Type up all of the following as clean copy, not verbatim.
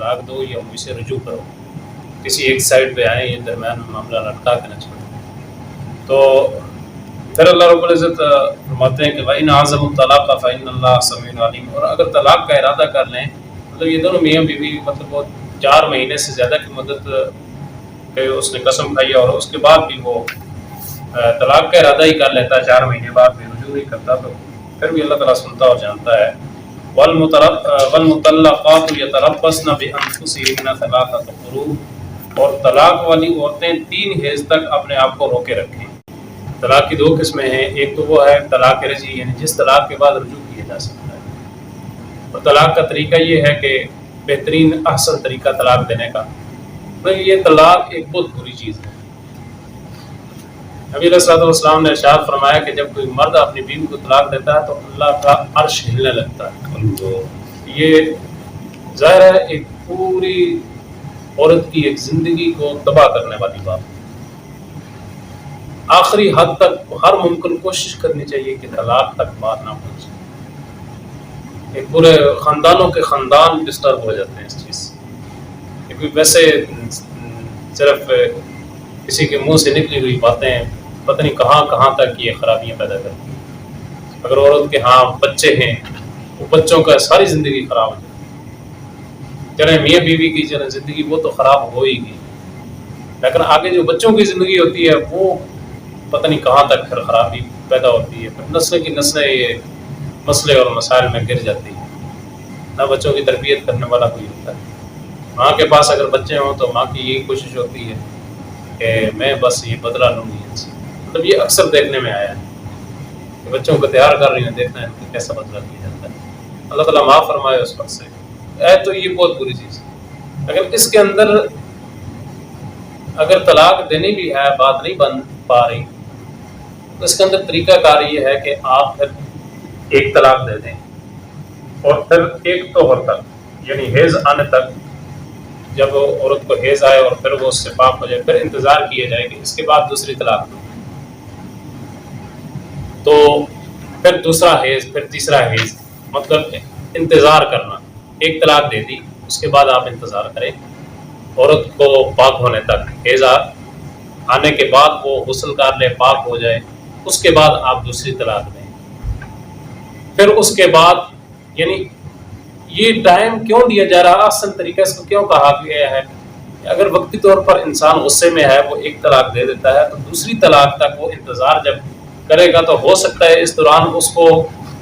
طلاق دو یا مجھ سے رجوع کرو، کسی ایک سائڈ پہ آئیں، یہ درمیان میں معاملہ لٹکا کے نہ چھوڑیں۔ تو پھر اللہ رب العزت فرماتے ہیں کہ وَإِنْ عَزَمُوا الطَّلَاقَ فَإِنَّ اللَّهَ سَمِيعٌ عَلِيمٌ، اور اگر طلاق کا ارادہ کر لیں، مطلب یہ دونوں میاں بیوی مطلب وہ 4 مہینے سے زیادہ کی مدت کہ اس نے قسم کھائی اور اس کے بعد بھی وہ طلاق کا ارادہ ہی کر لیتا ہے، 4 مہینے بعد بھی رجوع نہیں کرتا، تو پھر بھی اللہ تعالیٰ سنتا اور جانتا ہے۔ وَالْمُطَلَّقَاتُ يَتَرَبَّصْنَ بِأَنفُسِهِنَّ ثَلَاثَةَ قُرُوءٍ، اور طلاق والی عورتیں 3 حیض تک اپنے آپ کو روکے رکھیں۔ طلاق کی 2 قسمیں ہیں، ایک تو وہ ہے طلاق رجعی، یعنی جس طلاق کے بعد رجوع کیا جا سکتا ہے، اور طلاق کا طریقہ یہ ہے کہ بہترین احسن طریقہ طلاق دینے کا، یہ طلاق ایک بہت بری چیز ہے۔ نبی علیہ الصلوۃ والسلام نے ارشاد فرمایا کہ جب کوئی مرد اپنی بیوی کو طلاق دیتا ہے تو اللہ کا عرش ہلنے لگتا ہے۔ یہ ظاہر ہے ایک پوری عورت کی ایک زندگی کو تباہ کرنے والی بات، آخری حد تک ہر ممکن کوشش کرنی چاہیے کہ طلاق تک بات نہ پہنچے۔ ایک پورے خاندانوں کے خاندان ڈسٹرب ہو جاتے ہیں اس چیز سے، کیونکہ ویسے صرف کسی کے منہ سے نکلی ہوئی باتیں پتہ نہیں کہاں کہاں تک یہ خرابیاں پیدا کرتی ہیں۔ اگر عورت کے ہاں بچے ہیں، وہ بچوں کا ساری زندگی خراب ہو جاتی ہے۔ چلیں میاں بیوی کی چلیں زندگی وہ تو خراب ہو ہی گئی، لیکن آگے جو بچوں کی زندگی ہوتی ہے وہ پتہ نہیں کہاں تک پھر خرابی پیدا ہوتی ہے، پھر نسل کی نسلیں یہ مسئلے اور مسائل میں گر جاتی ہیں، نہ بچوں کی تربیت کرنے والا کوئی ہوتا ہے۔ ماں کے پاس اگر بچے ہوں تو ماں کی یہی کوشش ہوتی ہے کہ میں بس یہ بدلہ لوں گی ان سے، مطلب یہ اکثر دیکھنے میں آیا ہے کہ بچوں کو تیار کر رہی ہیں، دیکھنا ہے ان کو کیسا بدلہ دیا جاتا ہے۔ اللہ تعالیٰ معاف فرمائے اس وقت سے ہے، تو یہ بہت بری چیز ہے۔ اگر اس کے اندر اگر طلاق دینی بھی ہے، بات نہیں بن پا رہی، تو اس کے اندر طریقہ کار یہ ہے کہ آپ پھر ایک طلاق دے دیں اور پھر ایک طہر تک، یعنی حیض آنے تک، جب عورت کو حیض آئے اور پھر وہ اس سے پاک ہو جائے، پھر انتظار کیا جائے کہ اس کے بعد دوسری طلاق دو، تو پھر دوسرا حیض، پھر تیسرا حیض، مطلب انتظار کرنا۔ ایک طلاق دے دی، اس کے بعد آپ انتظار کریں عورت کو پاک ہونے تک، حیض آنے کے بعد وہ غسل کر لے، پاک ہو جائے، اس کے بعد آپ دوسری طلاق دیں۔ پھر اس کے بعد یعنی یہ ٹائم کیوں دیا جا رہا ہے، اصل طریقہ اس کو کیوں کہا گیا ہے، اگر وقتی طور پر انسان غصے میں ہے وہ ایک طلاق دے دیتا ہے، تو دوسری طلاق تک وہ انتظار جب کرے گا تو ہو سکتا ہے اس دوران اس کو،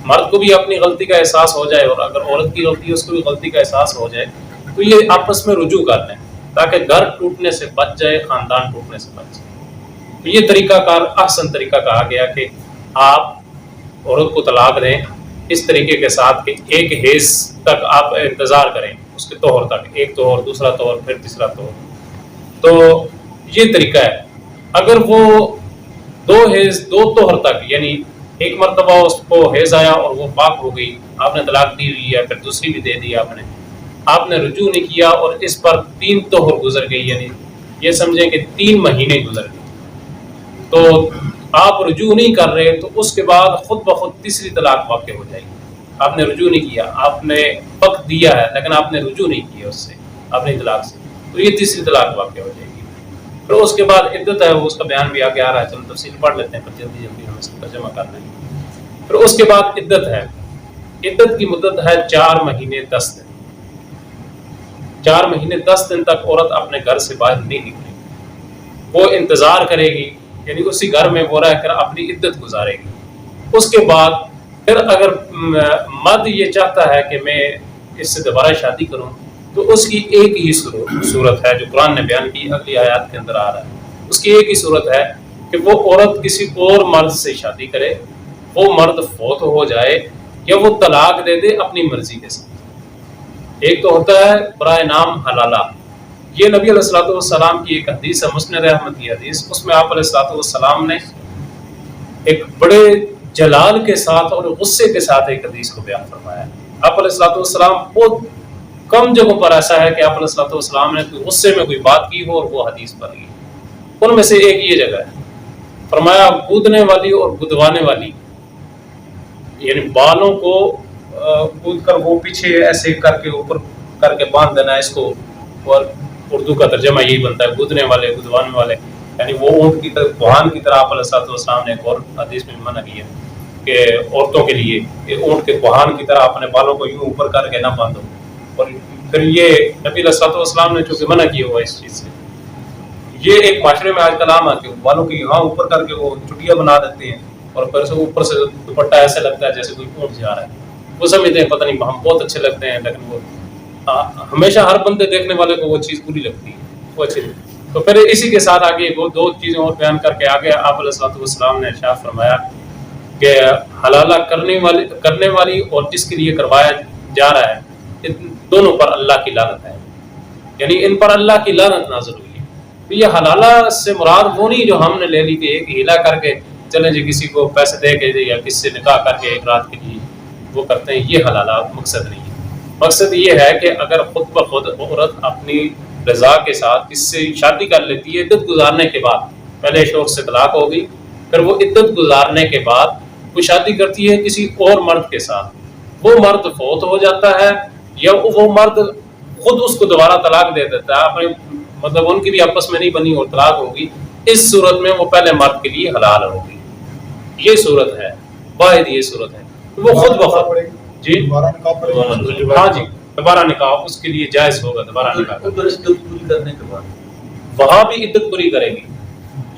مرد کو بھی اپنی غلطی کا احساس ہو جائے، اور اگر عورت کی غلطی ہے اس کو بھی غلطی کا احساس ہو جائے، تو یہ آپس میں رجوع کر لیں تاکہ گھر ٹوٹنے سے بچ جائے، خاندان ٹوٹنے سے بچ جائے۔ تو یہ طریقہ کار احسن طریقہ کہا گیا کہ آپ عورت کو طلاق دیں اس طریقے کے ساتھ کہ ایک حیض تک آپ انتظار کریں، اس کے طہر تک، ایک طہر، دوسرا طہر، پھر تیسرا طہر۔ تو یہ طریقہ ہے۔ اگر وہ 2 حیض 2 طہر تک، یعنی ایک مرتبہ اس کو حیض آیا اور وہ پاک ہو گئی، آپ نے طلاق دی ہوئی ہے، پھر دوسری بھی دے دی آپ نے رجوع نہیں کیا اور اس پر 3 طہر گزر گئی، یعنی یہ سمجھیں کہ 3 مہینے گزر گئے، تو آپ رجوع نہیں کر رہے، تو اس کے بعد خود بخود تیسری طلاق واقع ہو جائے گی۔ آپ نے رجوع نہیں کیا، آپ نے وقت دیا ہے لیکن آپ نے رجوع نہیں کیا اس سے، اپنی طلاق سے، تو یہ تیسری طلاق واقع ہو جائے گی۔ پھر اس کے بعد عدت ہے، وہ اس کا بیان بھی آگے آ رہا ہے، چلو تفصیل پڑھ لیتے ہیں، پھر جلدی جلدی ہم اس کو ترجمہ کر لیں گے۔ پھر اس کے بعد عدت ہے، عدت کی مدت ہے 4 مہینے 10 دن۔ 4 مہینے 10 دن تک عورت اپنے گھر سے باہر نہیں نکلے گی، وہ انتظار کرے گی، یعنی اسی گھر میں وہ رہ کر اپنی عدت گزارے گی۔ اس کے بعد پھر اگر مرد یہ چاہتا ہے کہ میں اس سے دوبارہ شادی کروں، تو اس کی ایک ہی صورت ہے جو قرآن نے بیان کی، اگلی آیات کے اندر آ رہا ہے، اس کی ایک ہی صورت ہے کہ وہ عورت کسی اور مرد سے شادی کرے، وہ مرد فوت ہو جائے یا وہ طلاق دے دے اپنی مرضی کے ساتھ۔ ایک تو ہوتا ہے برائے نام حلالہ، یہ نبی علیہ الصلوۃ والسلام کی ایک حدیث ہے، مسند احمد کی حدیث، اس میں آپ علیہ الصلوۃ والسلام نے ایک بڑے جلال کے ساتھ اور غصے کے ساتھ ایک حدیث کو بیان فرمایا ہے۔ آپ علیہ الصلوۃ والسلام بہت کم جگہوں پر ایسا ہے کہ آپ علیہ الصلوۃ والسلام نے کوئی غصے میں کوئی بات کی ہو اور وہ حدیث پڑھ لی، ان میں سے ایک یہ جگہ ہے، فرمایا کودنے والی اور گدوانے والی، یعنی بالوں کو کود کر وہ پیچھے ایسے کر کے اوپر کر کے باندھ دینا اس کو، اور اردو کا ترجمہ یہی بنتا ہے گدنے والے گدوانے والے، یعنی وہ اونٹ کی طرح کوہان کی طرح آپ علیہ السلام نے ایک اور حدیث میں منع کیا کہ عورتوں کے لیے کہ اونٹ کے کوہان کی طرح اپنے بالوں کو یوں اوپر کر کے نہ باندھو، اور پھر یہ نبی علیہ السلام نے چونکہ منع کیا ہوا اس چیز سے، یہ ایک معاشرے میں آج کل عام ہے کہ بالوں کی یہاں اوپر کر کے وہ چٹیاں بنا دیتے ہیں، اور پھر سے اوپر سے دوپٹہ ایسے لگتا ہے جیسے کوئی اونٹ جا رہا ہے، وہ سمجھتے ہیں پتہ نہیں ہم بہت اچھے لگتے ہیں، لیکن وہ ہمیشہ ہر بندے دیکھنے والے کو وہ چیز بری لگتی ہے، وہ اچھی نہیں۔ تو پھر اسی کے ساتھ آگے وہ دو چیزیں اور بیان کر کے آگے آپ علیہ السلام نے ارشاد فرمایا کہ حلالہ کرنے والی اور جس کے لیے کروایا جا رہا ہے ان دونوں پر اللہ کی لعنت ہے، یعنی ان پر اللہ کی لعنت نازل ہوئی ہے۔ تو یہ حلالہ سے مراد وہ نہیں جو ہم نے لے لی کہ ایک ہیلا کر کے چلیں جی کسی کو پیسے دے کے یا کسی سے نکاح کر کے ایک رات کے لیے وہ کرتے ہیں، یہ حلالہ مقصد نہیں ہے۔ مقصد یہ ہے کہ اگر خود بخود عورت اپنی رضا کے ساتھ کس سے شادی کر لیتی ہے عدت گزارنے کے بعد، پہلے شوہر سے طلاق ہوگی، پھر وہ عدت گزارنے کے بعد وہ شادی کرتی ہے کسی اور مرد کے ساتھ، وہ مرد فوت ہو جاتا ہے یا وہ مرد خود اس کو دوبارہ طلاق دے دیتا ہے، اپنے مطلب ان کی بھی آپس میں نہیں بنی اور طلاق ہوگی، اس صورت میں وہ پہلے مرد کے لیے حلال ہوگی۔ یہ صورت ہے، واحد یہ صورت ہے، وہ خود بخود جی ہاں جی دوبارہ نکاح اس کے لیے جائز ہوگا، دوبارہ نکاح پوری کرنے کے بعد وہاں بھی عدت پوری کرے گی،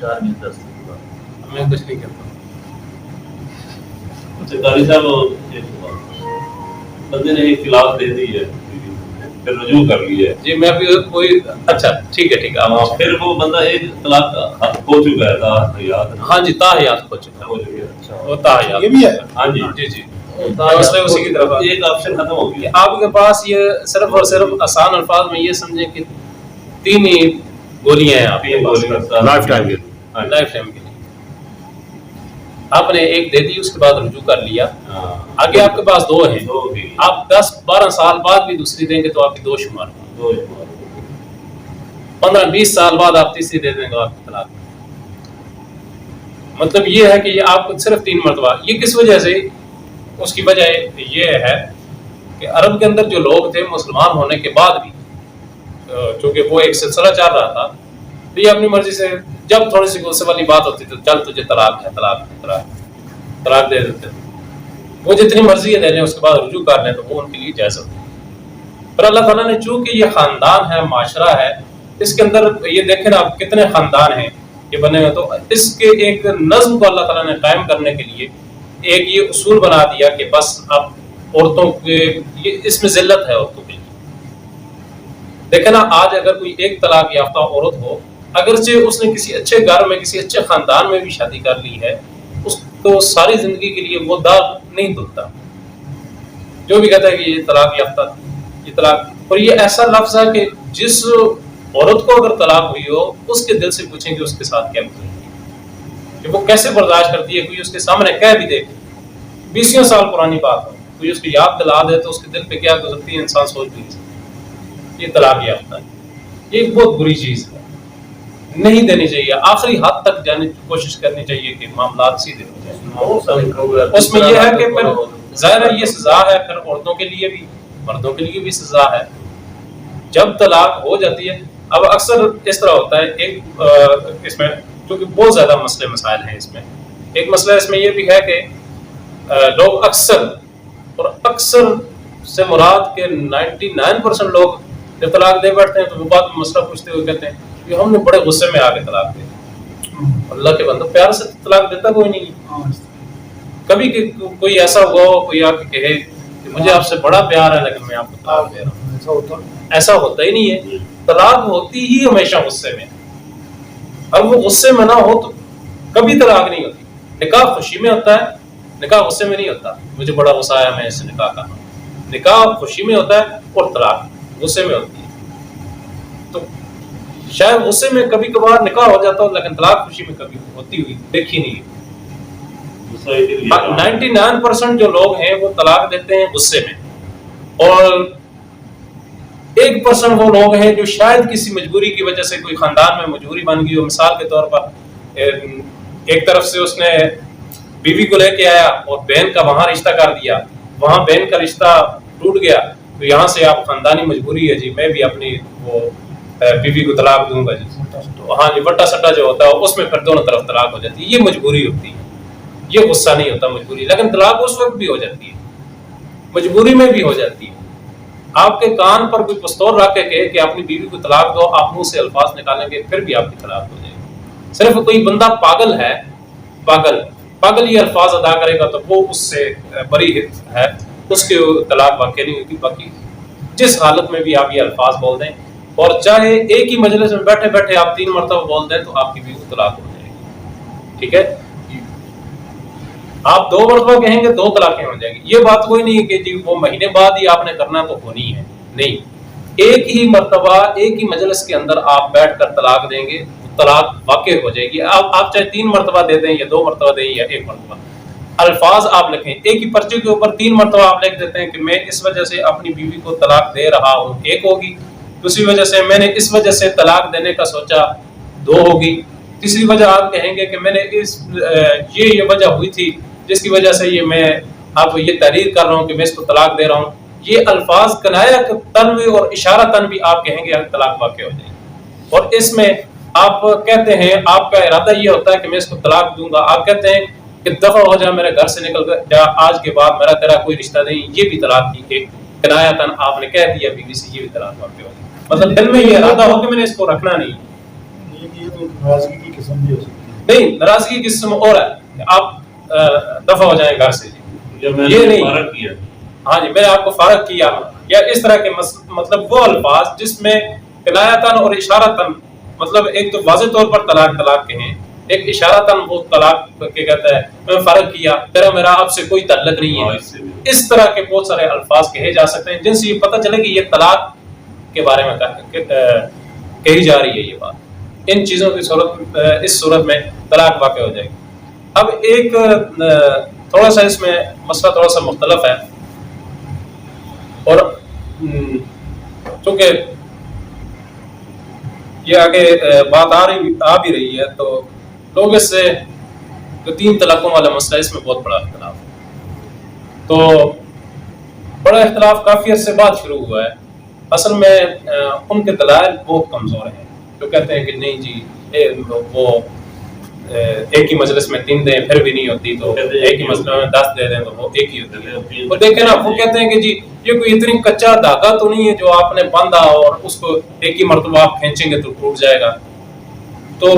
4 دن 10 دن کے بعد۔ میں کچھ نہیں کہتا۔ قاری صاحب بندے نے ایک طلاق دے دی ہے پھر رجوع کر لی ہے جی میں بھی کوئی اچھا ٹھیک ہے پھر وہ بندہ ایک طلاق ہو چکا ہے تاحیات، ہاں جی تاحیات ہو چکا ہو چکا ہے، اچھا وہ تاحیات یہ بھی ہے، ہاں جی جی جی مسئلہ اسی کی طرف ایک آپشن ختم ہو گیا۔ آپ کے پاس یہ صرف اور صرف آسان الفاظ میں یہ سمجھیں کہ 3 ہی گولیاں ہیں آپ کے پاس لائف ٹائم کے لائف ٹائم کے لیے، آپ نے ایک دے دی اس کے بعد رجوع کر لیا، آگے آپ کے پاس 2 ہیں، آپ 10-12 سال بعد بھی دوسری دیں گے تو آپ کی 2 شمار ہوں، 15-20 سال بعد آپ تیسری دے دیں گے آپ کی طلاق۔ مطلب یہ ہے کہ یہ آپ کو صرف 3 مرتبہ، یہ کس وجہ سے، اس کی وجہ یہ ہے کہ عرب کے اندر جو لوگ تھے مسلمان ہونے کے بعد بھی چونکہ وہ ایک سلسلہ چل رہا تھا، تو یہ اپنی مرضی سے جب تھوڑی سی غصے والی بات ہوتی تو چل تجھے طلاق ہے طلاق دے دیتے، وہ جتنی مرضی ہے دے لیں، اس کے بعد رجوع کر لیں تو وہ ان کے لیے جائز ہوتی ہے۔ پر اللہ تعالیٰ نے چونکہ یہ خاندان ہے، معاشرہ ہے، اس کے اندر یہ دیکھیں نا آپ کتنے خاندان ہیں یہ بنے ہوئے، تو اس کے ایک نظم کو اللہ تعالیٰ نے قائم کرنے کے لیے ایک یہ اصول بنا دیا کہ بس اب عورتوں کے یہ اس میں ذلت ہے عورتوں کے لیے۔ دیکھیں نا آج اگر کوئی ایک طلاق یافتہ عورت ہو، اگرچہ اس نے کسی اچھے گھر میں کسی اچھے خاندان میں بھی شادی کر لی ہے، اس کو ساری زندگی کے لیے وہ داغ نہیں دھلتا، جو بھی کہتا ہے کہ یہ طلاق یافتہ یہ طلاق، اور یہ ایسا لفظ ہے کہ جس عورت کو اگر طلاق ہوئی ہو اس کے دل سے پوچھیں کہ اس کے ساتھ کیا گزری کہ وہ کیسے برداشت کرتی ہے، کوئی اس کے سامنے کہہ بھی دے 20 سال پرانی بات ہو، کوئی اس کو یاد دلا دے تو اس کے دل پہ کیا گزرتی ہے انسان سوچ بھی نہیں سکتا۔ یہ طلاق یافتہ ہے، یہ ایک بہت بری چیز ہے، نہیں دینی چاہیے، آخری حد تک جانے کی کوشش کرنی چاہیے کہ معاملات سیدھے ہو جائیں۔ اس میں یہ ہے کہ پھر ظاہر ہے یہ سزا ہے، پھر عورتوں کے لیے بھی مردوں کے لیے بھی سزا ہے جب طلاق ہو جاتی ہے۔ اب اکثر اس طرح ہوتا ہے، ایک اس میں کیونکہ بہت زیادہ مسئلے مسائل ہیں اس میں، ایک مسئلہ اس میں یہ بھی ہے کہ لوگ اکثر سے مراد کے 99% لوگ جب طلاق دے بیٹھتے ہیں تو وہ بعد میں مسئلہ پوچھتے ہوئے کہتے ہیں کہ ہم نے بڑے غصے میں آ کے طلاق دے۔ اللہ کے بندو پیار سے طلاق دیتا کوئی نہیں، کبھی کوئی ایسا ہوا ہو کوئی آ کے کہے کہ مجھے آپ سے بڑا پیار ہے لیکن میں آپ کو طلاق دے رہا ہوں، ایسا ہوتا ہی نہیں ہے۔ طلاق ہوتی ہی ہمیشہ غصے میں، اور وہ غصے میں نہ ہو تو کبھی طلاق نہیں ہوتی۔ نکاح خوشی میں ہوتا ہے، نکاح غصے میں نہیں ہوتا، مجھے بڑا غصہ آیا میں اس سے نکاح کرنا، نکاح خوشی میں ہوتا ہے اور طلاق غصے میں ہوتی ہے۔ تو شاید غصے میں کبھی کبھار نکاح ہو جاتا ہو لیکن طلاق خوشی میں کبھی ہوتی ہوئی دیکھی نہیں۔ 99% جو لوگ ہیں وہ طلاق دیتے ہیں غصے میں، اور 1% وہ لوگ ہیں جو شاید کسی مجبوری کی وجہ سے کوئی خاندان میں مجبوری بن گئی ہو، مثال کے طور پر ایک طرف سے اس نے بیوی کو لے کے آیا اور بہن کا وہاں رشتہ کر دیا، وہاں بہن کا رشتہ ٹوٹ گیا، تو یہاں سے آپ خاندانی مجبوری ہے جی میں بھی اپنی وہ بیوی کو طلاق دوں گا جی، تو ہاں جی وٹا سٹا جو ہوتا ہے اس میں پھر دونوں طرف طلاق ہو جاتی ہے، یہ مجبوری ہوتی ہے، یہ غصہ نہیں ہوتا مجبوری، لیکن طلاق اس وقت بھی ہو جاتی ہے، مجبوری میں بھی ہو جاتی ہے۔ آپ کے کان پر کوئی پستور رکھ کے کہے کہ اپنی بیوی کو طلاق دو، آپ منہ سے الفاظ نکالیں گے پھر بھی آپ کی طلاق ہو جائے گی۔ صرف کوئی بندہ پاگل ہے، پاگل یہ الفاظ ادا کرے گا تو وہ اس سے بری ہے، اس کے طلاق واقع نہیں ہوگی۔ باقی جس حالت میں بھی آپ یہ الفاظ بول دیں، اور چاہے ایک ہی مجلس میں بیٹھے بیٹھے آپ 3 مرتبہ بول دیں تو آپ کی بیوی کو طلاق ہو جائے گی، ٹھیک ہے؟ آپ 2 مرتبہ کہیں گے 2 طلاقیں ہو جائیں گی۔ یہ بات کوئی نہیں ہے کہ جی وہ مہینے بعد ہی آپ نے کرنا تو ہونی ہے، نہیں، ایک ہی مرتبہ ایک ہی مجلس کے اندر آپ بیٹھ کر طلاق دیں گے، طلاق واقع ہو جائے گی۔ آپ چاہے 3 مرتبہ دے دیں یا 2 مرتبہ دیں یا 1 مرتبہ، الفاظ آپ لکھیں، ایک ہی پرچے کے اوپر 3 مرتبہ آپ لکھ دیتے ہیں کہ میں اس وجہ سے اپنی بیوی کو طلاق دے رہا ہوں، 1 ہوگی، دوسری وجہ سے میں نے اس وجہ سے طلاق دینے کا سوچا، 2 ہوگی، تیسری وجہ آپ کہیں گے کہ میں نے یہ وجہ ہوئی تھی جس کی وجہ سے یہ میں اب یہ تحریر کر رہا ہوں کہ میں اس کو طلاق دے رہا ہوں۔ یہ الفاظ کنایا تن بھی اور اشارہ تن بھی آپ کہیں گے طلاق واقع ہو جائے گی۔ اور اس میں آپ کہتے ہیں، آپ کا ارادہ یہ ہوتا ہے کہ میں اس کو طلاق دوں گا، آپ کہتے ہیں کہ دفع ہو جا، میرے گھر سے نکل جا، آج کے بعد میرا تیرا کوئی رشتہ نہیں، یہ بھی طلاق کی ایک کنایا تن آپ نے کہہ دیا بیوی سے، یہ بھی طلاق واقع ہو جائے گی۔ مطلب دل میں یہ ارادہ ہو کہ میں نے اس کو رکھنا نہیں، ناراضگی کی قسم بھی ہو سکتی ہے۔ نہیں، ناراضگی کی قسم اور ہے کہ آپ دفع ہو جائیں گھر سے، یہ نہیں کیا، ہاں جی میں نے آپ کو فارغ کیا، یا اس طرح کے مطلب وہ الفاظ جس میں کنایتاً اور اشارتاً، مطلب ایک تو واضح طور پر طلاق کہیں، ایک اشارتاً وہ طلاق کے کہتا ہے میں فارغ کیا، تیرا میرا آپ سے کوئی تعلق نہیں ہے، اس طرح کے بہت سارے الفاظ کہے جا سکتے ہیں جن سے یہ پتہ چلے کہ یہ طلاق کے بارے میں کہی جا رہی ہے یہ بات۔ ان چیزوں کی صورت، اس صورت میں طلاق واقع ہو جائے گی۔ اب ایک تھوڑا سا اس میں مسئلہ تھوڑا سا مختلف ہے، اور چونکہ یہ آگے بات آ بھی رہی ہے تو لوگ اس سے جو 3 طلاقوں والا مسئلہ، اس میں بہت بڑا اختلاف ہے، تو بڑا اختلاف کافی عرصے بعد شروع ہوا ہے۔ اصل میں ان کے دلائل بہت کمزور ہیں، جو کہتے ہیں کہ نہیں جی وہ ایک ہی مجلس میں 3 دیں پھر بھی نہیں ہوتی، تو ایک ہی مجلس میں 10 دے دیں تو وہ ایک ہی ہوتی ہے۔ اور دیکھیں نا، وہ کہتے ہیں کہ جی یہ کوئی اتنی کچا دھاگا تو نہیں ہے جو آپ نے باندھا اور اس کو ایک ہی مرتبہ آپ کھینچیں گے تو ٹوٹ جائے گا۔ تو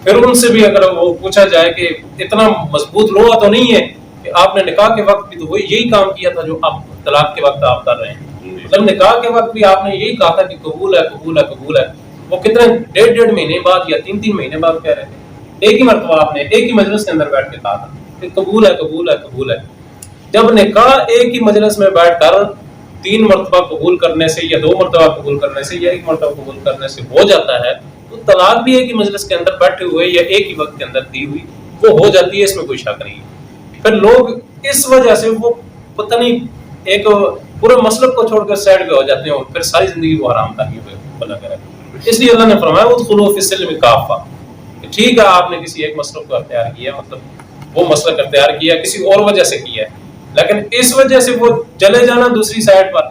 پھر ان سے بھی اگر وہ پوچھا جائے کہ اتنا مضبوط لوہا تو نہیں ہے کہ آپ نے نکاح کے وقت بھی تو وہی یہی کام کیا تھا جو آپ طلاق کے وقت آپ کر رہے ہیں، مطلب نکاح کے وقت بھی آپ نے یہی کہا تھا کہ قبول ہے قبول ہے قبول ہے، وہ کتنے 1.5 مہینے بعد یا 3 مہینے بعد کہہ رہے تھے، ایک ہی مرتبہ آپ نے ایک ہی مجلس کے اندر بیٹھ کے کہا تھا کہ قبول ہے قبول ہے قبول ہے۔ جب نکاح ایک ہی مجلس میں بیٹھ کر 3 مرتبہ قبول کرنے سے یا 2 مرتبہ قبول کرنے سے یا 1 مرتبہ قبول کرنے سے ہو جاتا ہے، تو طلاق بھی ایک ہی مجلس کے اندر بیٹھے ہوئے یا ایک ہی وقت کے اندر دی ہوئی وہ ہو جاتی ہے، اس میں کوئی شک نہیں ہے۔ پھر لوگ اس وجہ سے وہ پتہ نہیں ایک پورے مسلک کو چھوڑ کر سائڈ پہ ہو جاتے ہیں اور پھر ساری زندگی وہ حرام کاری پہ بنا کرے۔ اس لیے اللہ نے فرمایا ادخلوا فی السلم کافہ، ٹھیک ہے آپ نے کسی ایک مسلک کو اختیار کیا، مطلب وہ مسلک اختیار کیا کسی اور وجہ سے کیا ہے، لیکن اس وجہ سے وہ چلے جانا دوسری سائڈ پر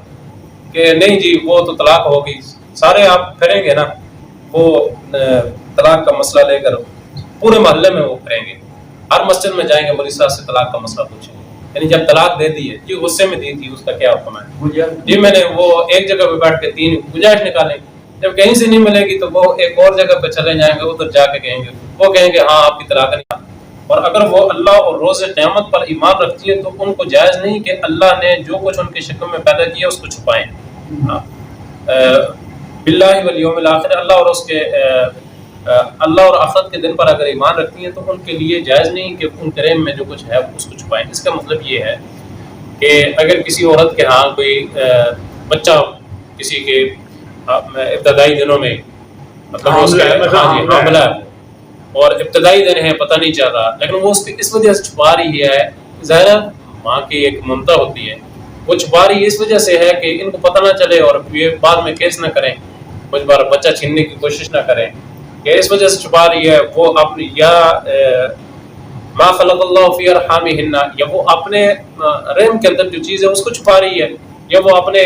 کہ نہیں جی وہ تو طلاق ہوگی، سارے آپ پھریں گے نا، وہ طلاق کا مسئلہ لے کر پورے محلے میں وہ پھریں گے، ہر مسجد میں جائیں گے مولوی صاحب سے طلاق کا مسئلہ پوچھیں گے، یعنی جب طلاق دے دی ہے جی غصے میں دی تھی اس کا کیا حکم ہے، جی میں نے وہ ایک جگہ پہ بیٹھ کے 3 گنجائش نکالیں، جب کہیں سے نہیں ملے گی تو وہ ایک اور جگہ پہ چلے جائیں گے، ادھر جا کے کہیں گے، وہ کہیں گے ہاں آپ کی طلاق نہیں۔ اور اگر وہ اللہ اور روز قیامت پر ایمان رکھتی ہے تو ان کو جائز نہیں کہ اللہ نے جو کچھ ان کے شکم میں پیدا کیا اس کو چھپائیں۔ باللہ والیوم الآخر، اللہ اور آخرت کے دن پر اگر ایمان رکھتی ہیں تو ان کے لیے جائز نہیں کہ ان کریم میں جو کچھ ہے اس کو چھپائیں۔ اس کا مطلب یہ ہے کہ اگر کسی عورت کے ہاں کوئی بچہ کسی کے ابتدائی دنوں میں مطلب اس کا حاملہ ہے اور ابتدائی دن ہے پتہ نہیں چلتا، لیکن وہ اس وجہ سے چھپا رہی ہے، ظاہر ماں کی ایک ممتا ہوتی ہے، وہ چھپا رہی ہے اس وجہ سے ہے کہ ان کو پتہ نہ چلے اور یہ بعد میں کیس نہ کریں، کچھ بار بچہ چھیننے کی کوشش نہ کریں، کہ اس وجہ سے چھپا رہی ہے وہ اپنی یا ما خلق اللہ فی ارحامہن، یا وہ اپنے رحم کے اندر جو چیز ہے اس کو چھپا رہی ہے، یا وہ اپنے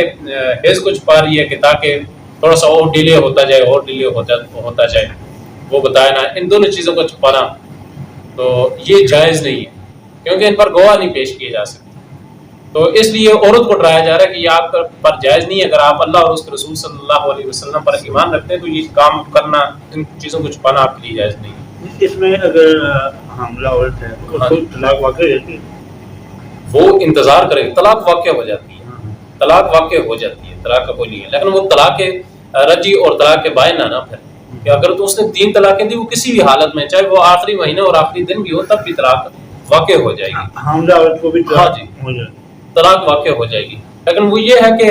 حیض کو چھپا رہی ہے کہ تاکہ تھوڑا سا اور ڈیلے ہوتا جائے وہ بتایا نا، ان دونوں چیزوں کو چھپانا تو یہ جائز نہیں ہے، کیونکہ ان پر گواہ نہیں پیش کیے جا سکتے. تو اس لیے عورت کو ڈرایا جا رہا ہے کہ یہ آپ پر جائز نہیں ہے. اگر آپ اللہ اور اس کے رسول صلی اللہ علیہ وسلم پر ایمان رکھتے ہیں تو یہ کام کرنا، ان چیزوں کو چھپانا آپ کے لیے جائز نہیں ہے. اس میں اگر حاملہ عورت ہے تو اس کو طلاق واقع ہو جاتی ہے؟ وہ انتظار کرے، طلاق واقع ہو جاتی ہے، طلاق واقع ہو جاتی ہے، طلاق کا کوئی نہیں ہے. لیکن وہ طلاق رجی اور طلاق بائن نہ پھر کہ اگر تو اس نے 3 طلاقیں دی، وہ کسی بھی حالت میں، چاہے وہ آخری مہینہ اور آخری دن بھی ہو، تب بھی طلاق واقع ہو جائے گی. حاملہ عورت کو بھی ہاں جی، ہو جائے طلاق واقع ہو جائے گی. لیکن وہ یہ ہے کہ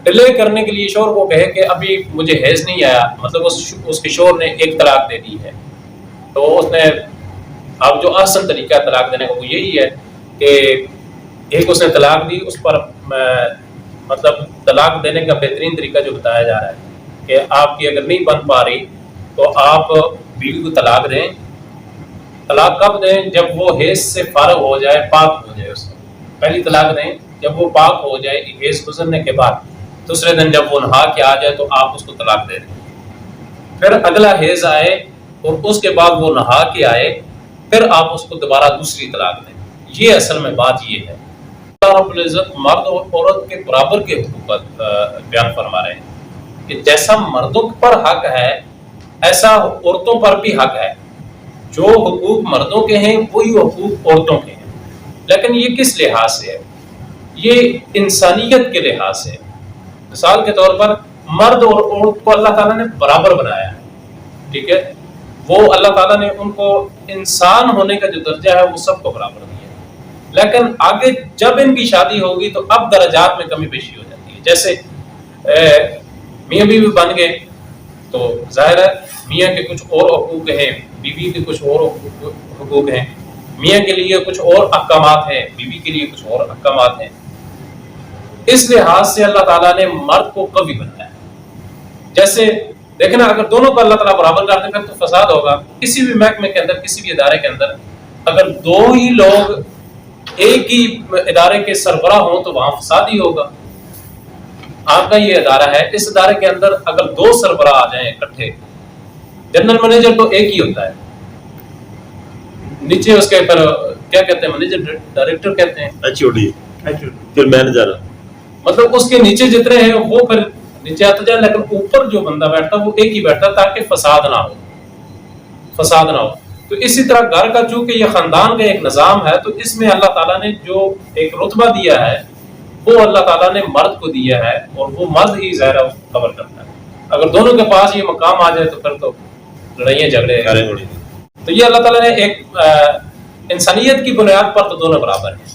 ڈیلے کرنے کے لیے شوہر کو کہے کہ ابھی مجھے حیض نہیں آیا، مطلب اس کے شوہر نے 1 طلاق دے دی ہے، تو اس نے اب جو احسن طریقہ ہے طلاق دینے کا وہ یہی ہے کہ ایک اس نے طلاق دی، اس پر مطلب طلاق دینے کا بہترین طریقہ جو بتایا جا رہا ہے کہ آپ کی اگر نہیں بن پا رہی تو آپ بیوی کو طلاق دیں. طلاق کب دیں؟ جب وہ حیض سے فارغ ہو جائے، پاک ہو جائے. اس کو پہلی طلاق دیں جب وہ پاک ہو جائے حیض گزرنے کے بعد. دوسرے دن جب وہ نہا کے آ جائے تو آپ اس کو طلاق دے دیں. پھر اگلا حیض آئے اور اس کے بعد وہ نہا کے آئے، پھر آپ اس کو دوبارہ دوسری طلاق دیں. یہ اصل میں بات یہ ہے. اللہ رب العزت مرد اور عورت کے برابر کے حقوق بیان فرما رہے ہیں کہ جیسا مردوں پر حق ہے ایسا عورتوں پر بھی حق ہے. جو حقوق مردوں کے ہیں وہی حقوق عورتوں کے ہیں. لیکن یہ کس لحاظ سے ہے؟ یہ انسانیت کے لحاظ سے ہے. مثال کے طور پر مرد اور عورت کو اللہ تعالیٰ نے برابر بنایا ہے، ٹھیک ہے، وہ اللہ تعالیٰ نے ان کو انسان ہونے کا جو درجہ ہے وہ سب کو برابر دیا ہے. لیکن آگے جب ان کی شادی ہوگی تو اب درجات میں کمی بیشی ہو جاتی ہے. جیسے میاں بیوی بن گئے تو ظاہر ہے میاں کے کچھ اور حقوق ہیں، بیوی کے کچھ اور حقوق ہیں. میاں کے لیے کچھ اور احکامات ہیں، بیوی کے لیے کچھ اور احکامات ہیں. اس لحاظ سے اللہ تعالیٰ نے مرد کو قوی بنایا. جیسے دیکھنا اگر دونوں کو اللہ تعالیٰ برابر کرتے ہیں پھر تو فساد ہوگا. کسی بھی محکمے کے اندر، کسی بھی ادارے کے اندر اگر 2 ہی لوگ ایک ہی ادارے کے سربراہ ہوں تو وہاں فساد ہی ہوگا. آپ کا یہ ادارہ ہے، اس ادارے کے اندر اگر 2 سربراہ آ جائیں اکٹھے، جنرل مینیجر تو ایک ہی ہوتا ہے، نیچے اس کے پر کیا کہتے ہیں، مینیجر ڈائریکٹر کہتے ہیں، HOD پھر مینیجر، مطلب اس کے نیچے جتنے ہیں وہ پھر نیچے آتا جائے. لیکن اوپر جو بندہ بیٹھتا وہ ایک ہی بیٹھتا تاکہ فساد نہ ہو. تو اسی طرح گھر کا چونکہ یہ خاندان کا ایک نظام ہے تو اس میں اللہ تعالیٰ نے جو ایک رتبہ دیا ہے وہ اللہ تعالیٰ نے مرد کو دیا ہے اور وہ مرد ہی ظاہر کور کرتا ہے. اگر دونوں کے پاس یہ مقام آ جائے تو پھر تو لڑائیاں جھگڑے. تو یہ اللہ تعالیٰ نے ایک انسانیت کی بنیاد پر تو دونوں برابر ہیں،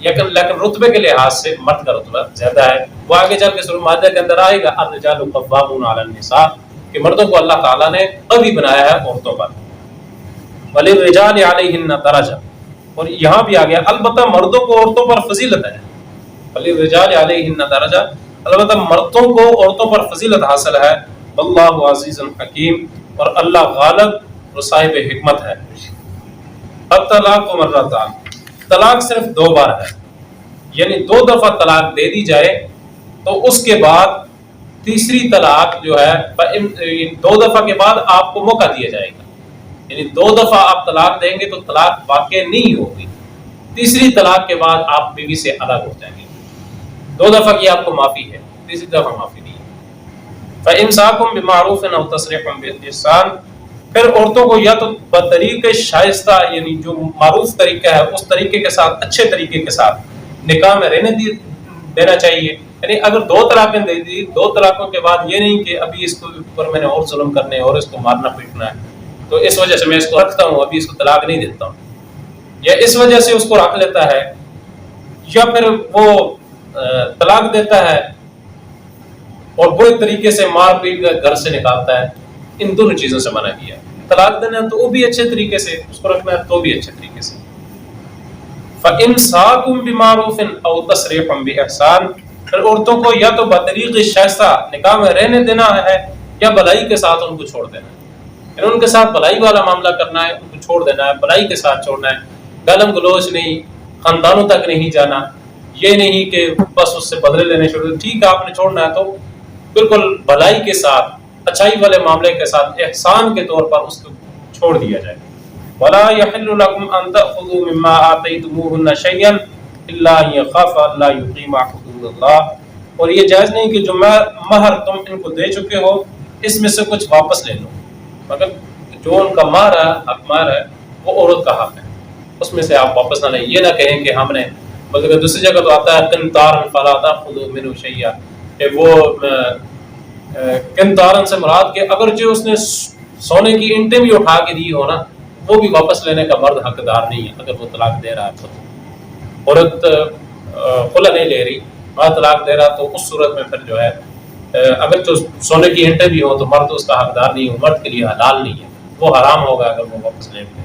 لیکن رتبے کے لحاظ سے مرد کا رتبہ زیادہ ہے. وہ آگے چل کے سورۃ مائدہ کے اندر آئے گا الرجال قوامون علی النساء کہ مردوں کو اللہ تعالیٰ نے قوی بنایا ہے عورتوں پر. وللرجال علیہن درجہ، اور یہاں بھی آ گیا البتہ مردوں کو عورتوں پر فضیلت ہے. وللرجال علیہن درجہ، البتہ مردوں کو عورتوں پر فضیلت حاصل ہے. واللہ عزیز حکیم، اور اللہ غالب و صاحب حکمت ہے. الطلاق مرتان، طلاق صرف 2 بار ہے، یعنی 2 دفعہ طلاق دے دی جائے تو اس کے بعد تیسری طلاق جو ہے 2 دفعہ کے بعد آپ کو موقع دیا جائے گا. یعنی 2 دفعہ آپ طلاق دیں گے تو طلاق واقع نہیں ہوگی. تیسری طلاق کے بعد آپ بیوی سے الگ ہو جائیں گے. 2 دفعہ کی آپ کو معافی ہے، تیسری دفعہ معافی نہیں ہے. فَإِمْسَاكُمْ بِمَعْرُوفٍ أَوْ تَسْرِيحٌ بِإِحْسَانٍ، پھر عورتوں کو یا تو بطریقے شائستہ یعنی جو معروف طریقہ ہے اس طریقے کے ساتھ، اچھے طریقے کے ساتھ نکاح میں رہنے دینا چاہیے. یعنی اگر 2 طلاقیں دے دی، 2 طلاقوں کے بعد یہ نہیں کہ ابھی اس کو اوپر میں نے اور ظلم کرنے اور اس کو مارنا پیٹنا ہے تو اس وجہ سے میں اس کو رکھتا ہوں، ابھی اس کو طلاق نہیں دیتا ہوں، یا اس وجہ سے اس کو رکھ لیتا ہے، یا پھر وہ طلاق دیتا ہے اور برے طریقے سے مار پیٹ کر گھر سے نکالتا ہے. ان دونوں چیزوں سے منع کیا. طلاق دینا تو وہ بھی اچھے طریقے سے، اس کو رکھنا ہے تو بھی اچھے طریقے سے. فَإِمْسَاكُمْ بِمَعْرُوفٍ أَوْ تَسْرِيحٌ بِإِحْسَانٍ، پھر عورتوں کو یا تو بطریق شائستہ نکاح میں رہنے دینا ہے یا بھلائی کے ساتھ ان کو چھوڑ دینا ہے. یعنی ان کے ساتھ بھلائی والا معاملہ کرنا ہے، ان کو چھوڑ دینا ہے، بھلائی کے ساتھ چھوڑنا ہے. گالم گلوچ نہیں، خاندانوں تک نہیں جانا، یہ نہیں کہ بس اس سے بدلے لینے شروع، ٹھیک ہے آپ نے چھوڑنا ہے تو بالکل بھلائی کے ساتھ، اچھائی والے معاملے کے ساتھ، احسان کے طور پر اس کو چھوڑ دیا جائے. وَلَا يَحِلُّ لَكُمْ أَن تَأْخُذُوا مِمَّا آتَيْتُمُوهُنَّ شَيْئًا إِلَّا أَن يَخَافَا أَلَّا يُقِيمَا حُدُودَ اللَّهِ، اور یہ جائز نہیں کہ جو مہر تم ان کو دے چکے ہو اس میں سے کچھ واپس لے لو، مگر جو ان کا مہر ہے، حق مہر ہے، وہ عورت کا حق ہے، اس میں سے آپ واپس نہ لیں. یہ نہ کہیں کہ ہم نے، بلکہ دوسری جگہ تو آتا ہے قنطارا فلا تأخذوا منه شيئا، کہ وہ قنطارن سے مراد کہ اگر جو اس نے سونے کی اینٹیں بھی اٹھا کے دی ہو نا، وہ بھی واپس لینے کا مرد حقدار نہیں ہے اگر وہ طلاق دے رہا ہے تو. عورت خلا نہیں لے رہی، مرد طلاق دے رہا، تو اس صورت میں پھر جو ہے اگر جو سونے کی اینٹیں بھی ہوں تو مرد اس کا حقدار نہیں ہو، مرد کے لیے حلال نہیں ہے، وہ حرام ہوگا اگر وہ واپس لے لے.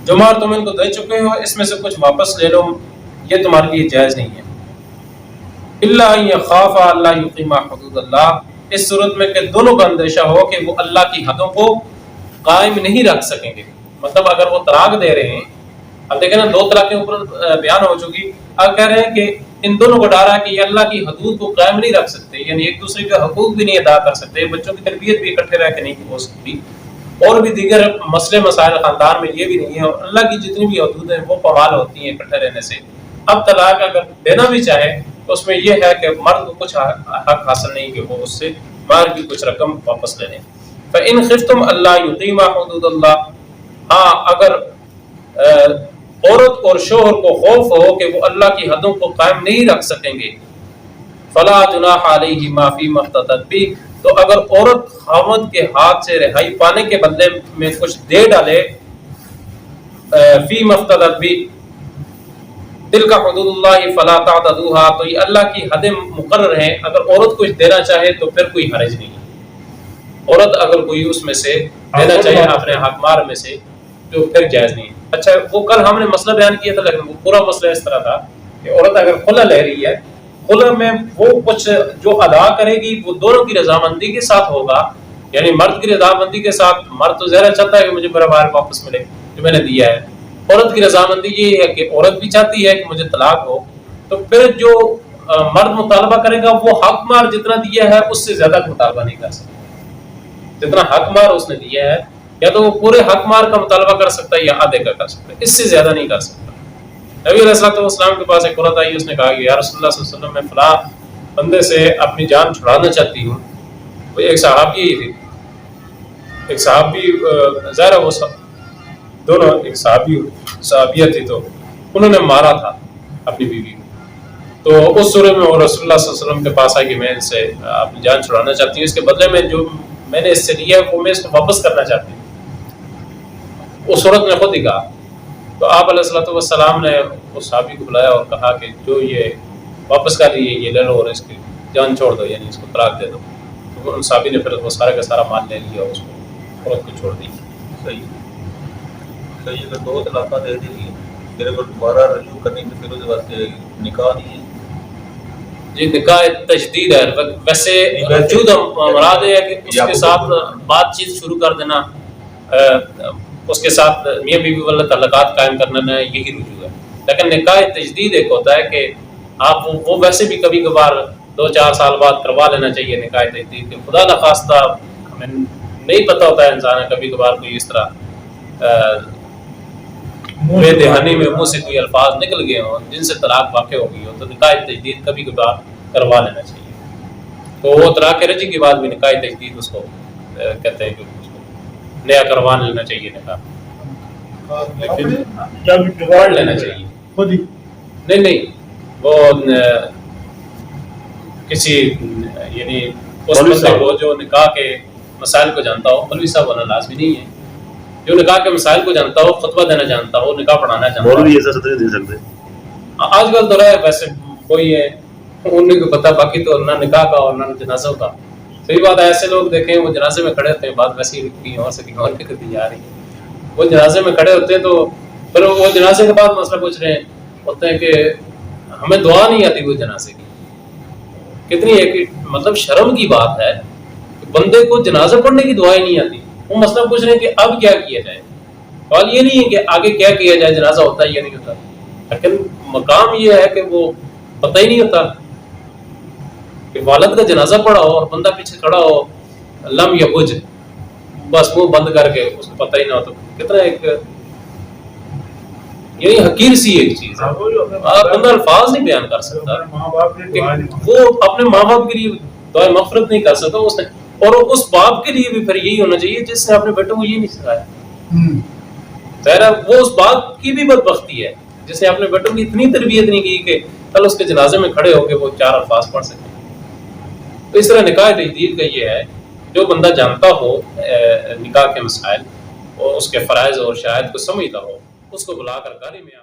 جو مہر تم ان کو دے چکے ہو اس میں سے کچھ واپس لے لو، یہ تمہارے لیے جائز نہیں ہے. الا ان يخافا الا يقيما حدود اللہ، اس صورت میں کہ دونوں کا اندیشہ ہو کہ وہ اللہ کی حدوں کو قائم نہیں رکھ سکیں گے. مطلب اگر وہ طلاق دے رہے ہیں، اب دیکھیں نا 2 طلاقیں اوپر بیان ہو چکی، اب کہہ رہے ہیں کہ ان دونوں کو ڈرا کہ یہ اللہ کی حدود کو قائم نہیں رکھ سکتے، یعنی ایک دوسرے کے حقوق بھی نہیں ادا کر سکتے، بچوں کی تربیت بھی اکٹھے رہ کے نہیں ہو سکتی، اور بھی دیگر مسئلے مسائل خاندان میں یہ بھی نہیں ہے، اور اللہ کی جتنی بھی حدود ہیں وہ پامال ہوتی ہیں اکٹھے رہنے سے. اب طلاق اگر دینا بھی چاہے تو اس میں یہ ہے کہ مرد کو کچھ حق حاصل نہیں کہ وہ اس سے مہر کی کچھ رقم واپس لے لیں. فَإِنْ خِفْتُمْ أَلَّا يُقِيمَا حُدُودَ اللَّهِ، ہاں اگر عورت اور شوہر کو خوف ہو کہ وہ اللہ کی حدوں کو قائم نہیں رکھ سکیں گے، فَلَا جُنَاحَ عَلَيْهِمَا فِيمَا افْتَدَتْ بِهِ، تو اگر عورت خاوند کے ہاتھ سے رہائی پانے کے بدلے میں کچھ دے ڈالے، فِيمَا افْتَدَتْ بِهِ تِلْكَ حُدُودُ اللَّهِ فَلَا تَعْتَدُوهَا، تو یہ اللہ کی حدیں مقرر ہیں، اگر عورت کچھ دینا چاہے تو پھر کوئی حرج نہیں ہے. عورت اگر کوئی اس میں سے دینا چاہے اپنے حق مار میں سے تو پھر جائز نہیں ہے. اچھا وہ کل ہم نے مسئلہ بیان کیا تھا، لیکن وہ پورا مسئلہ اس طرح تھا کہ عورت اگر خلا لے رہی ہے، خلا میں وہ کچھ جو ادا کرے گی وہ دونوں کی رضامندی کے ساتھ ہوگا، یعنی مرد کی رضامندی کے ساتھ. مرد تو ظاہر چاہتا ہے کہ مجھے میرا مال واپس ملے جو میں نے دیا ہے، عورت کی رضامندی یہ ہے کہ عورت بھی چاہتی ہے کہ مجھے طلاق ہو، تو پھر جو مرد مطالبہ کرے گا وہ حق مار جتنا دیا ہے اس سے زیادہ مطالبہ نہیں کر سکتا. جتنا حق مار اس نے دیا ہے یا تو وہ پورے حق مار کا مطالبہ کر سکتا ہے یا آدھے کا کر سکتا ہے، اس سے زیادہ نہیں کر سکتا. نبی علیہ السلام کے پاس ایک عورت آئی، اس نے کہا کہ یا رسول اللہ صلی اللہ علیہ وسلم میں فلاں بندے سے اپنی جان چھڑانا چاہتی ہوں. وہ ایک صحابی ہی تھی، ایک صحابی ظاہر وہ دونوں ایک صحابیہ تھی، تو انہوں نے مارا تھا اپنی بیوی کو. تو اس صورت میں وہ رسول اللہ صلی اللہ علیہ وسلم کے پاس آئی کہ میں ان سے اپنی جان چھڑانا چاہتی ہوں، اس کے بدلے میں جو میں نے اس سے لیا وہ میں اس کو واپس کرنا چاہتی ہوں. اس عورت نے خود ہی کہا. تو آپ علیہ السلام نے اس صحابی کو بلایا اور کہا کہ جو یہ واپس کر رہی ہے یہ لے لو اور اس کی جان چھوڑ دو، یعنی اس کو طلاق دے دو. تو ان صحابی نے پھر وہ سارا کا سارا مال لے لیا اور اس کو عورت کو چھوڑ دی. صحیح صحیح. اگر 2 طلاقیں دے دی پھر اگر دوبارہ رجوع کرنی تو پھر اس واسطے نکاح نہیں ہے. جی نکاح تجدید ہے. ویسے رجوع مراد ہے کہ اس کے ساتھ بات چیت شروع کر دینا، اس کے ساتھ میاں بیوی والا تعلقات قائم کرنا، یہی رجوع ہے. لیکن نکاح تجدید ایک ہوتا ہے کہ آپ وہ ویسے بھی کبھی کبھار 2-4 سال بعد کروا لینا چاہیے نکاح تجدید. خدا نخواستہ ہمیں نہیں پتہ ہوتا ہے انسان، کبھی کبھار کوئی اس طرح بے دہانی میں منہ سے کوئی الفاظ نکل گئے ہوں جن سے طلاق واقع ہو گئی ہو، تو نکاح تجدید کبھی کبھار کروا لینا چاہیے. تو وہ طلاق رجعی کے بعد بھی نکاح تجدید اس کو کہتے ہیں کہ اس کو نیا کروا لینا چاہیے نکاح، لیکن ڈیوارڈ لینا چاہیے. خود ہی نہیں وہ کسی یعنی اس بندے کو جو نکاح کے مسائل کو جانتا ہو، مولوی صاحب ہونا لازمی نہیں ہے، جو نکاح کے مسائل کو جانتا ہو، خطبہ دینا جانتا ہو، نکاح پڑھانا جانتا ہو. مولوی ایسا صدر دے سکتے آج کل تو رہے ویسے کوئی ہے انہیں کو پتہ، باقی تو نہ نکاح کا اور نہ جنازوں کا. صحیح بات ہے، ایسے لوگ دیکھیں وہ جنازے میں کھڑے ہوتے ہیں، بات ویسی کہیں اور سے کہیں اور کی کرتی جا رہی ہے. وہ جنازے میں کھڑے ہوتے ہیں تو پھر وہ جنازے کے بعد مسئلہ پوچھ رہے ہوتے ہیں کہ ہمیں دعا نہیں آتی وہ جنازے کی. کتنی ایک مطلب شرم کی بات ہے کہ بندے کو جنازہ پڑھنے کی دعائیں نہیں آتی. وہ مسئلہ پوچھ رہے ہیں کہ اب کیا کیا جائے. سوال یہ نہیں ہے کہ آگے کیا کیا جائے، جنازہ ہوتا ہے یا نہیں ہوتا، لیکن مقام یہ ہے کہ وہ پتہ ہی نہیں ہوتا کہ والد کا جنازہ پڑا ہو اور بندہ پیچھے کھڑا ہو لم یا بج، بس منہ بند کر کے اس کو پتہ ہی نہ ہو، تو کتنا ایک یعنی حقیر سی ایک چیز ہے، بندہ الفاظ نہیں بیان کر سکتا ماں باپ نے کہ دعا نہیں مانگی۔ وہ اپنے ماں باپ کے لیے دعائے مغفرت نہیں کر سکتا اس نے، اور اس باپ کے لیے بھی پھر یہی ہونا چاہیے جس نے اپنے بیٹوں کو یہ نہیں سکھایا۔ ظاہر ہے وہ اس باپ کی بھی بدبختی ہے جس نے اپنے بیٹوں کی اتنی تربیت نہیں کی کہ کل اس کے جنازے میں کھڑے ہو کے وہ 4 الفاظ پڑھ سکیں۔ تو اس طرح نکاح تجدید کا یہ ہے، جو بندہ جانتا ہو نکاح کے مسائل اور اس کے فرائض اور شرائط کو سمجھتا ہو، اس کو بلا کر گاڑی میں